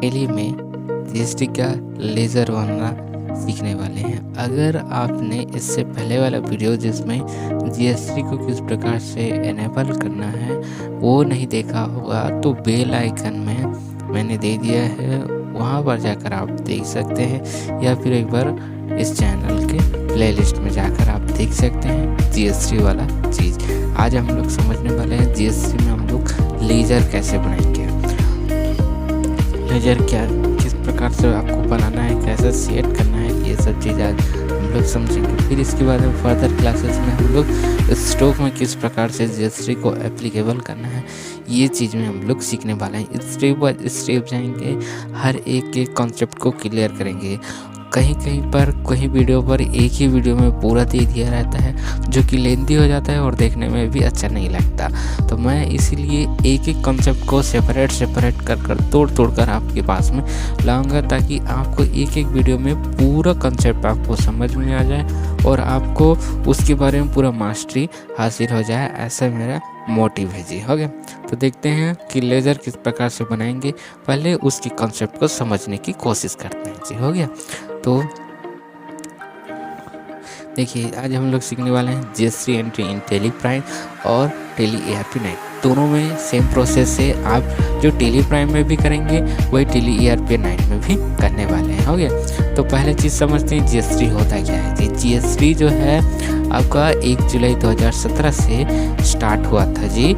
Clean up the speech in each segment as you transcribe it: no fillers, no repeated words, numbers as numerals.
Tele में GST का laser बनना सीखने वाले हैं। अगर आपने इससे पहले वाला वीडियो जिसमें जीएसटी को किस प्रकार से इनेबल करना है वो नहीं देखा होगा तो बेल आइकन में मैंने दे दिया है, वहाँ पर जाकर आप देख सकते हैं, या फिर एक बार इस चैनल के प्लेलिस्ट में जाकर आप देख सकते हैं जीएसटी वाला चीज़। आज हम लोग समझने वाले हैं जीएसटी में हम लोग लेज़र कैसे बनाएंगे, लेज़र क्या किस प्रकार से आपको बनाना है, कैसे सेट करना है, ये सब चीज़ आज हम लोग समझेंगे। फिर इसके बाद में फर्दर क्लासेस में हम लोग स्टॉक में किस प्रकार से जीएसटी को एप्लीकेबल करना है, ये चीज़ में हम लोग सीखने वाले हैं। स्टेप बाय स्टेप जाएंगे, हर एक कॉन्सेप्ट को क्लियर करेंगे। कहीं पर कहीं वीडियो पर एक ही वीडियो में पूरा दे दिया रहता है जो कि लेंथी हो जाता है और देखने में भी अच्छा नहीं लगता। तो मैं इसीलिए एक कॉन्सेप्ट को सेपरेट कर तोड़ कर आपके पास में लाऊंगा, ताकि आपको एक वीडियो में पूरा कॉन्सेप्ट आपको समझ में आ जाए और आपको उसके बारे में पूरा मास्टरी हासिल हो जाए। ऐसा मेरा मोटिव है जी। हो गया, तो देखते हैं कि लेज़र किस प्रकार से बनाएंगे। पहले उसकी कॉन्सेप्ट को समझने की कोशिश करते हैं जी। हो गया, तो देखिए आज हम लोग सीखने वाले हैं GST entry in Tally Prime और टेली ERP 9। दोनों में सेम प्रोसेस है। आप जो टेली प्राइम में भी करेंगे वही टेली ERP 9 में भी करने वाले हैं। हो गया, तो पहले चीज़ समझते हैं जीएसटी होता क्या है जी। जीएसटी जो है आपका 1 जुलाई 2017 से स्टार्ट हुआ था जी।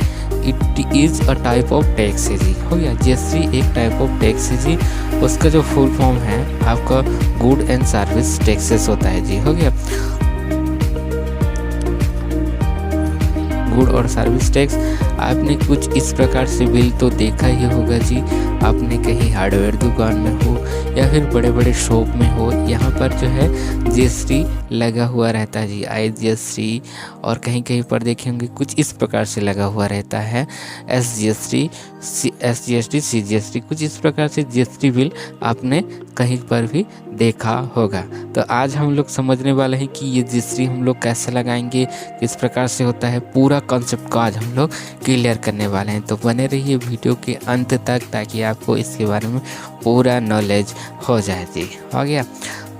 It is a type of tax है जी। हो गया, जीएसटी एक टाइप ऑफ टैक्स है जी। उसका जो फुल फॉर्म है आपका गुड एंड सर्विस टैक्सेस होता है जी। हो गया, गुड और सर्विस टैक्स। आपने कुछ इस प्रकार से बिल तो देखा ही होगा जी। आपने कहीं हार्डवेयर दुकान में हो या फिर बड़े बड़े शॉप में हो, यहाँ पर जो है जीएसटी लगा हुआ रहता है जी, IGST। और कहीं पर देखेंगे कुछ इस प्रकार से लगा हुआ रहता है SGST, CGST, कुछ इस प्रकार से जीएसटी बिल आपने कहीं पर भी देखा होगा। तो आज हम लोग समझने वाले हैं कि ये जीएसटी हम लोग कैसे लगाएंगे, किस प्रकार से होता है, पूरा कॉन्सेप्ट को आज हम लोग क्लियर करने वाले हैं। तो बने रहिए वीडियो के अंत तक ताकि आपको इसके बारे में पूरा नॉलेज हो जाए जी। हो गया,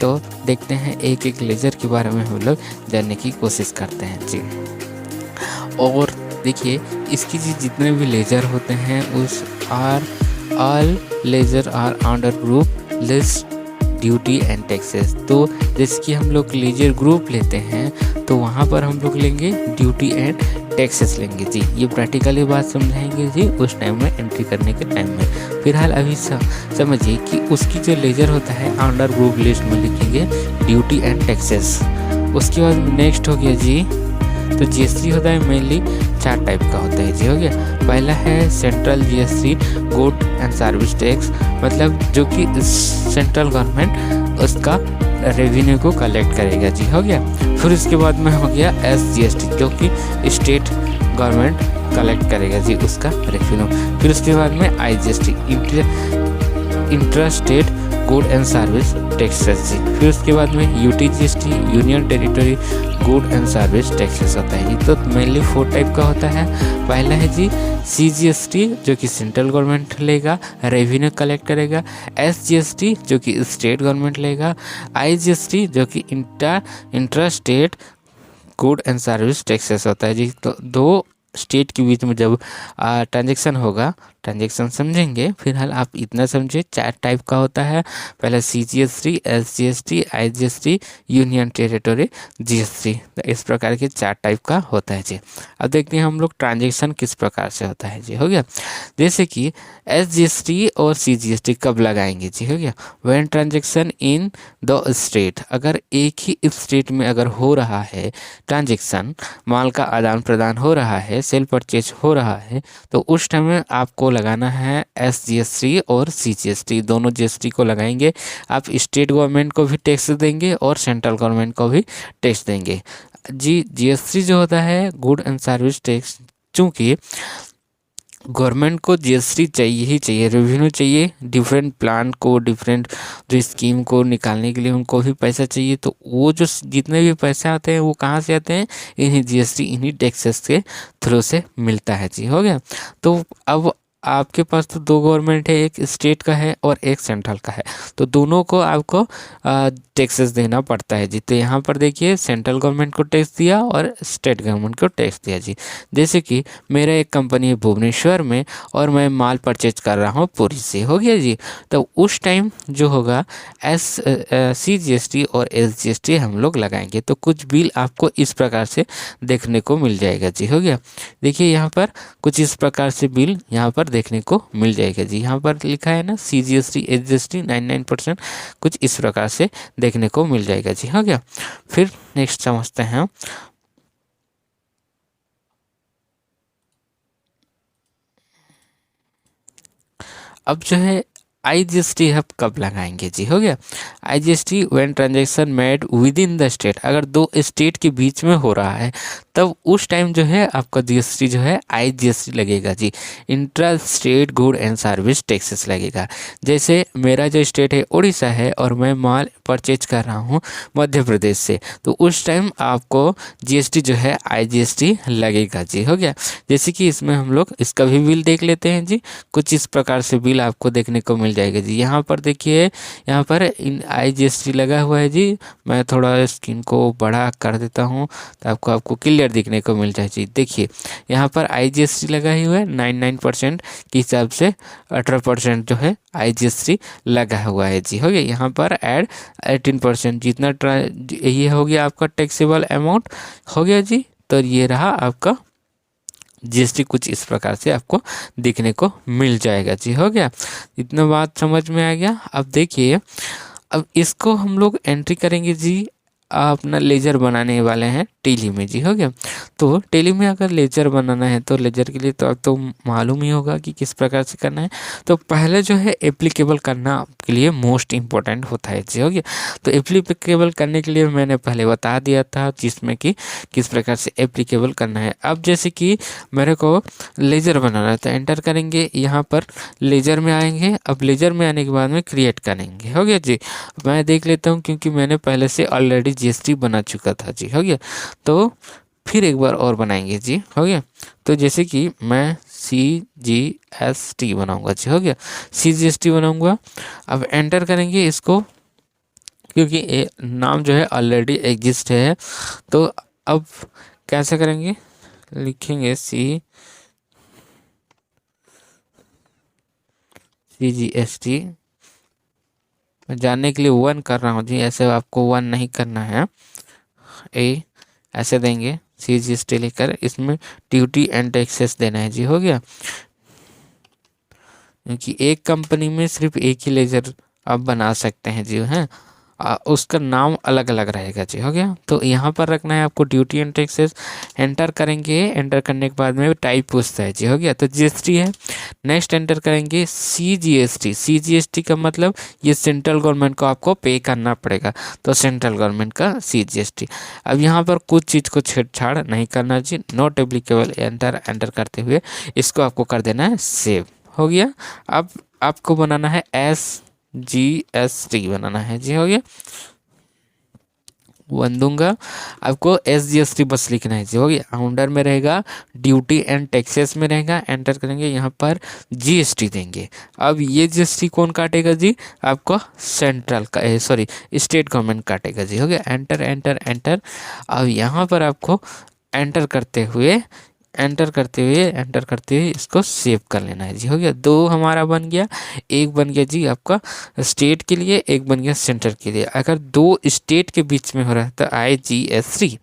तो देखते हैं एक लेज़र के बारे में हम लोग जानने की कोशिश करते हैं जी। और देखिए इसकी जितने भी लेज़र होते हैं उस all ledger are under group list duty and taxes. तो जैसे कि हम लोग लेज़र ग्रुप लेते हैं तो वहाँ पर हम लोग लेंगे ड्यूटी एंड टैक्सेस लेंगे जी। ये प्रैक्टिकली बात समझाएंगे जी उस टाइम में, एंट्री करने के टाइम में। फिलहाल अभी समझिए कि उसकी जो लेज़र होता है अंडर ग्रुप लिस्ट में लिखेंगे ड्यूटी एंड टैक्सेस। उसके बाद नेक्स्ट हो गया जी, तो जीएसटी होता है मेनली 4 टाइप का होता है जी। हो गया, पहला है central GST good and service tax, मतलब जो कि सेंट्रल गवर्नमेंट उसका रेवेन्यू को कलेक्ट करेगा जी। हो गया, फिर उसके बाद में हो गया SGST जो कि स्टेट गवर्नमेंट कलेक्ट करेगा जी उसका रेवेन्यू। फिर उसके बाद में IGST intra state good and service taxes जी। फिर उसके बाद में UTGST union territory good and service taxes होता है जी। तो मेनली 4 टाइप का होता है। पहला है जी CGST जो कि सेंट्रल गवर्नमेंट लेगा, रेवेन्यू कलेक्ट करेगा। SGST जो कि स्टेट गवर्नमेंट लेगा। IGST जो कि intra state good and service taxes होता है जी। तो 2 स्टेट के बीच में जब ट्रांजैक्शन होगा, ट्रांजैक्शन समझेंगे। फिलहाल आप इतना समझे 4 टाइप का होता है। पहले CGST, SGST, IGST, union territory GST। तो इस प्रकार के 4 टाइप का होता है जी। अब देखते हैं हम लोग ट्रांजैक्शन किस प्रकार से होता है जी। हो गया, जैसे कि SGST और CGST कब लगाएंगे जी। हो गया, when transaction in the state, अगर एक ही स्टेट में अगर हो रहा है ट्रांजैक्शन, माल का आदान प्रदान हो रहा है, सेल परचेज हो रहा है, तो उस टाइम में आपको लगाना है SGST और CGST, दोनों GST को लगाएंगे। आप स्टेट गवर्नमेंट को भी टैक्स देंगे और सेंट्रल गवर्नमेंट को भी टैक्स देंगे जी। GST जो होता है गुड एंड सर्विस टैक्स, चूँकि गवर्नमेंट को जीएसटी चाहिए ही चाहिए, रेवेन्यू चाहिए, डिफरेंट प्लान को, डिफरेंट जो स्कीम को निकालने के लिए उनको भी पैसा चाहिए। तो वो जो जितने भी पैसे आते हैं वो कहाँ से आते हैं, इन्हीं जीएसटी, इन्हीं टैक्सेस के थ्रू से मिलता है जी। हो गया, तो अब आपके पास तो दो गवर्नमेंट है, एक स्टेट का है और एक सेंट्रल का है, तो दोनों को आपको टैक्सेस देना पड़ता है जी। तो यहाँ पर देखिए सेंट्रल गवर्नमेंट को टैक्स दिया और स्टेट गवर्नमेंट को टैक्स दिया जी। जैसे कि मेरा एक कंपनी है भुवनेश्वर में और मैं माल परचेज कर रहा हूँ पुरी से, हो गया जी। तो उस टाइम जो होगा CGST और SGST हम लोग लगाएंगे, तो कुछ बिल आपको इस प्रकार से देखने को मिल जाएगा जी, हो गया। देखिए यहाँ पर कुछ इस प्रकार से बिल यहाँ पर देखने को मिल जाएगा जी। यहाँ पर लिखा है ना CGST SGST 99%, कुछ इस प्रकार से देखने को मिल जाएगा जी, हो गया। फिर नेक्स्ट समझते हैं। अब जो है IGST हम कब लगाएंगे जी, हो गया। IGST when transaction made with in the state, अगर दो स्टेट के बीच में हो रहा है तब उस टाइम जो है आपका GST जो है IGST लगेगा जी, intra state good and service taxes लगेगा। जैसे मेरा जो स्टेट है उड़ीसा है और मैं माल परचेज कर रहा हूँ मध्य प्रदेश से, तो उस टाइम आपको GST जो है IGST लगेगा जी, हो गया। जैसे कि इसमें हम लोग इसका भी बिल देख लेते हैं जी। कुछ इस प्रकार से बिल आपको देखने को मिल जाएगा जी। यहाँ पर देखिए, यहाँ पर इन IGST लगा हुआ है जी। मैं थोड़ा स्क्रीन को बड़ा कर देता हूँ तो आपको क्लियर दिखने को मिल जाए जी। देखिए यहाँ पर IGST लगा ही हुआ है 99% के हिसाब से 18% जो है IGST लगा हुआ है जी, हो गया। यहाँ पर ऐड 18% जितना ये हो गया आपका टैक्सेबल अमाउंट, हो गया जी। तो ये रहा आपका GST, कुछ इस प्रकार से आपको दिखने को मिल जाएगा जी, हो गया। इतना बात समझ में आ गया। अब देखिए, अब इसको हम लोग एंट्री करेंगे जी, अपना लेजर बनाने वाले हैं टेली में जी, हो गया। तो टेली में अगर लेजर बनाना है तो लेजर के लिए तो अब तो मालूम ही होगा कि किस प्रकार से करना है। तो पहले जो है एप्लीकेबल करना आपके लिए मोस्ट इम्पोर्टेंट होता है जी, हो गया। तो एप्लीकेबल करने के लिए मैंने पहले बता दिया था जिसमें कि किस प्रकार से एप्लीकेबल करना है। अब जैसे कि मेरे को लेजर बनाना है तो एंटर करेंगे, यहाँ पर लेजर में आएंगे। अब लेजर में आने के बाद में क्रिएट करेंगे, हो गया जी। मैं देख लेता हूँ क्योंकि मैंने पहले से ऑलरेडी GST बना चुका था जी, हो गया। तो फिर एक बार और बनाएंगे जी, हो गया। तो जैसे कि मैं CGST बनाऊंगा जी, हो गया। CGST बनाऊंगा। अब एंटर करेंगे इसको, क्योंकि ये नाम जो है ऑलरेडी एग्जिस्ट है। तो अब कैसे करेंगे, लिखेंगे CGST। मैं जानने के लिए 1 कर रहा हूँ जी, ऐसे आपको 1 नहीं करना है। ऐसे देंगे CGST लेकर, इसमें ड्यूटी एंड टैक्सेस देना है जी, हो गया। क्योंकि एक कंपनी में सिर्फ एक ही लेजर आप बना सकते हैं जी, हैं। उसका नाम अलग अलग रहेगा जी, हो गया। तो यहाँ पर रखना है आपको ड्यूटी एंड टैक्सेस। एंटर करेंगे, एंटर करने के बाद में टाइप पूछता है जी, हो गया। तो GST है। नेक्स्ट एंटर करेंगे CGST। CGST का मतलब ये सेंट्रल गवर्नमेंट को आपको पे करना पड़ेगा, तो सेंट्रल गवर्नमेंट का CGST। अब यहाँ पर कुछ चीज़ को छेड़छाड़ नहीं करना जी, नॉट एप्लीकेबल। एंटर करते हुए इसको आपको कर देना है सेव, हो गया। अब आपको बनाना है SGST बनाना है जी, हो गया। 1 दूंगा, आपको SGST बस लिखना है जी, हो गया। अंडर में रहेगा ड्यूटी एंड टैक्सेस में रहेगा, एंटर करेंगे, यहाँ पर GST देंगे। अब ये GST कौन काटेगा जी, आपको सेंट्रल का सॉरी स्टेट गवर्नमेंट काटेगा जी, हो गया। Enter enter enter. अब यहाँ पर आपको एंटर करते हुए इसको सेव कर लेना है जी, हो गया। 2 हमारा बन गया, एक बन गया जी आपका स्टेट के लिए, एक बन गया सेंटर के लिए। अगर 2 स्टेट के बीच में हो रहा है तो IGST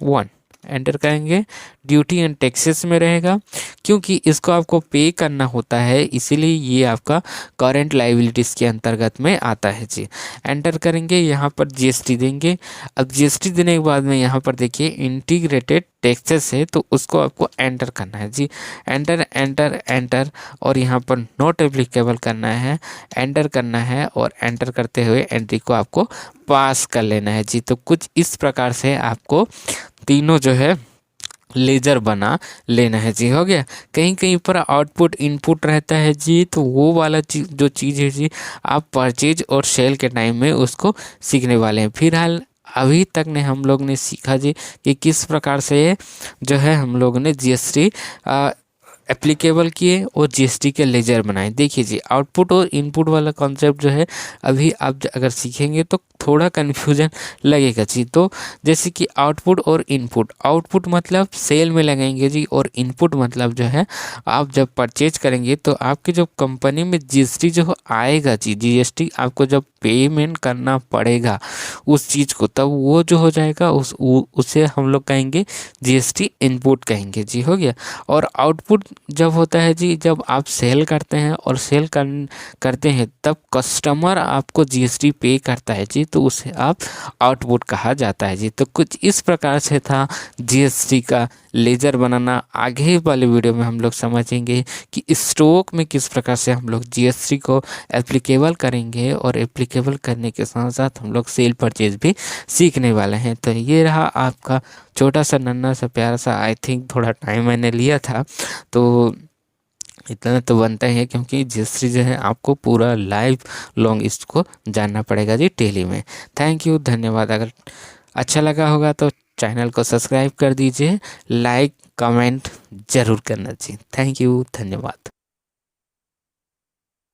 1 एंटर करेंगे, ड्यूटी एंड टैक्सेस में रहेगा, क्योंकि इसको आपको पे करना होता है, इसीलिए ये आपका करंट लायबिलिटीज़ के अंतर्गत में आता है जी। एंटर करेंगे, यहाँ पर GST देंगे। अब GST देने के बाद में यहाँ पर देखिए इंटीग्रेटेड टैक्सेस है, तो उसको आपको एंटर करना है जी। एंटर एंटर एंटर, और यहाँ पर नॉट एप्लीकेबल करना है, एंटर करना है, और एंटर करते हुए एंट्री को आपको पास कर लेना है जी। तो कुछ इस प्रकार से आपको तीनों जो है लेजर बना लेना है जी, हो गया। कहीं कहीं पर आउटपुट इनपुट रहता है जी, तो वो वाला जो चीज़ है जी आप परचेज और सेल के टाइम में उसको सीखने वाले हैं। फिलहाल अभी तक ने हम लोग ने सीखा जी कि किस प्रकार से जो है हम लोग ने GST एप्लीकेबल किए और जीएसटी के लेजर बनाए। देखिए जी, आउटपुट और इनपुट वाला कॉन्सेप्ट जो है अभी आप अगर सीखेंगे तो थोड़ा कन्फ्यूजन लगेगा जी। तो जैसे कि आउटपुट और इनपुट, आउटपुट मतलब सेल में लगाएंगे जी, और इनपुट मतलब जो है आप जब परचेज करेंगे तो आपकी जो कंपनी में जीएसटी जो आएगा जी, जीएसटी आपको जब पेमेंट करना पड़ेगा उस चीज़ को, तब वो जो हो जाएगा उसे हम लोग कहेंगे जीएसटी इनपुट कहेंगे जी। हो गया। और आउटपुट जब होता है जी, जब आप सेल करते हैं और सेल करते हैं तब कस्टमर आपको जीएसटी पे करता है जी, तो उसे आप आउटपुट कहा जाता है जी। तो कुछ इस प्रकार से था जीएसटी का लेजर बनाना। आगे वाले वीडियो में हम लोग समझेंगे कि स्टॉक में किस प्रकार से हम लोग जीएसटी को एप्लीकेबल करेंगे, और एप्लीकेबल करने के साथ साथ हम लोग सेल परचेज भी सीखने वाले हैं। तो ये रहा आपका छोटा सा नन्हा सा प्यारा सा, आई थिंक थोड़ा टाइम मैंने लिया था, तो इतना तो बनता ही है, क्योंकि जीएसटी जो है आपको पूरा लाइफ लॉन्ग इसको जानना पड़ेगा जी टेली में। थैंक यू, धन्यवाद। अगर अच्छा लगा होगा तो चैनल को सब्सक्राइब कर दीजिए, लाइक कमेंट ज़रूर करना चाहिए। थैंक यू, धन्यवाद।